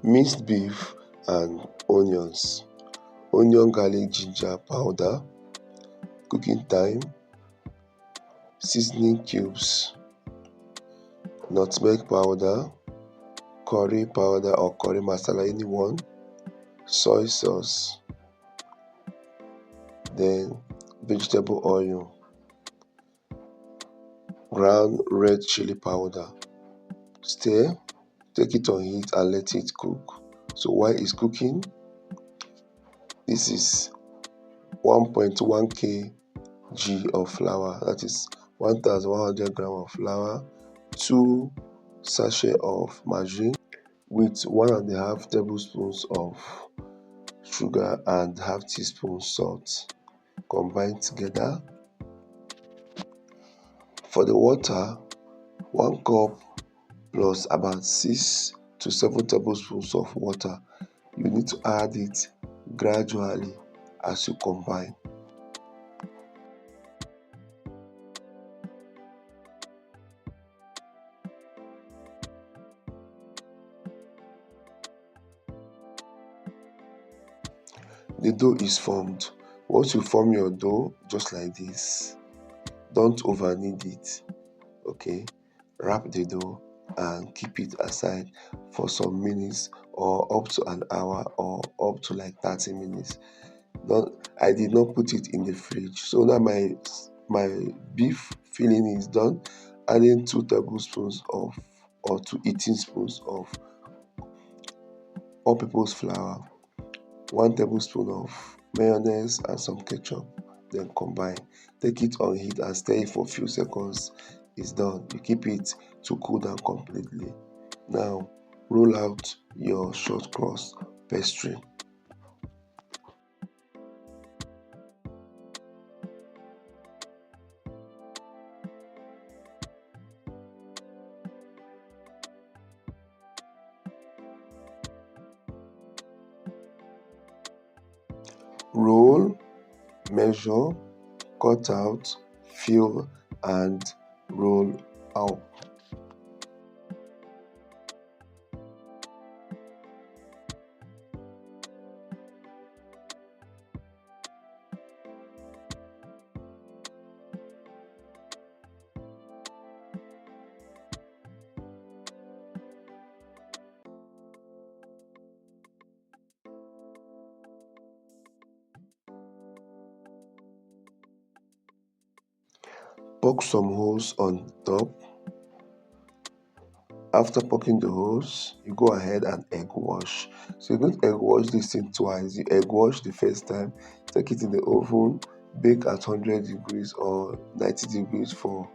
minced beef and onions, onion, garlic, ginger powder, cooking time, seasoning cubes, nutmeg powder, curry powder or curry masala, anyone, soy sauce, then vegetable oil, ground red chili powder. Stir, take it on heat and let it cook. So while it's cooking, this is 1.1 kg of flour, that is 1100 grams of flour, 2 sachets of margarine with 1.5 tablespoons of sugar and half teaspoon salt. Combine together. For the water, 1 cup plus about 6 to 7 tablespoons of water. You need to add it gradually as you combine. The dough is formed. Once you form your dough just like this, don't over knead it. Okay, wrap the dough and keep it aside for some minutes or up to an hour or up to like 30 minutes. I did not put it in the fridge. So now my beef filling is done. Adding 2 tablespoons of or 2 eating spoons of all-purpose flour, 1 tablespoon of mayonnaise and some ketchup. Then combine. Take it on heat and stir it for a few seconds. It's done. You keep it to cool down completely. Now roll out your short crust pastry. Roll, measure, cut out, fill and roll out. Poke some holes on top. After poking the holes, you go ahead and egg wash. So you're going to egg wash this thing twice. You egg wash the first time, take it in the oven, bake at 100 degrees or 90 degrees for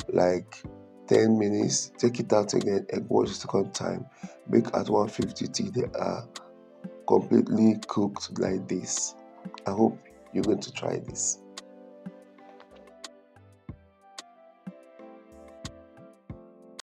like 10 minutes. Take it out again, egg wash the second time, bake at 150 till they are completely cooked like this. I hope you're going to try this.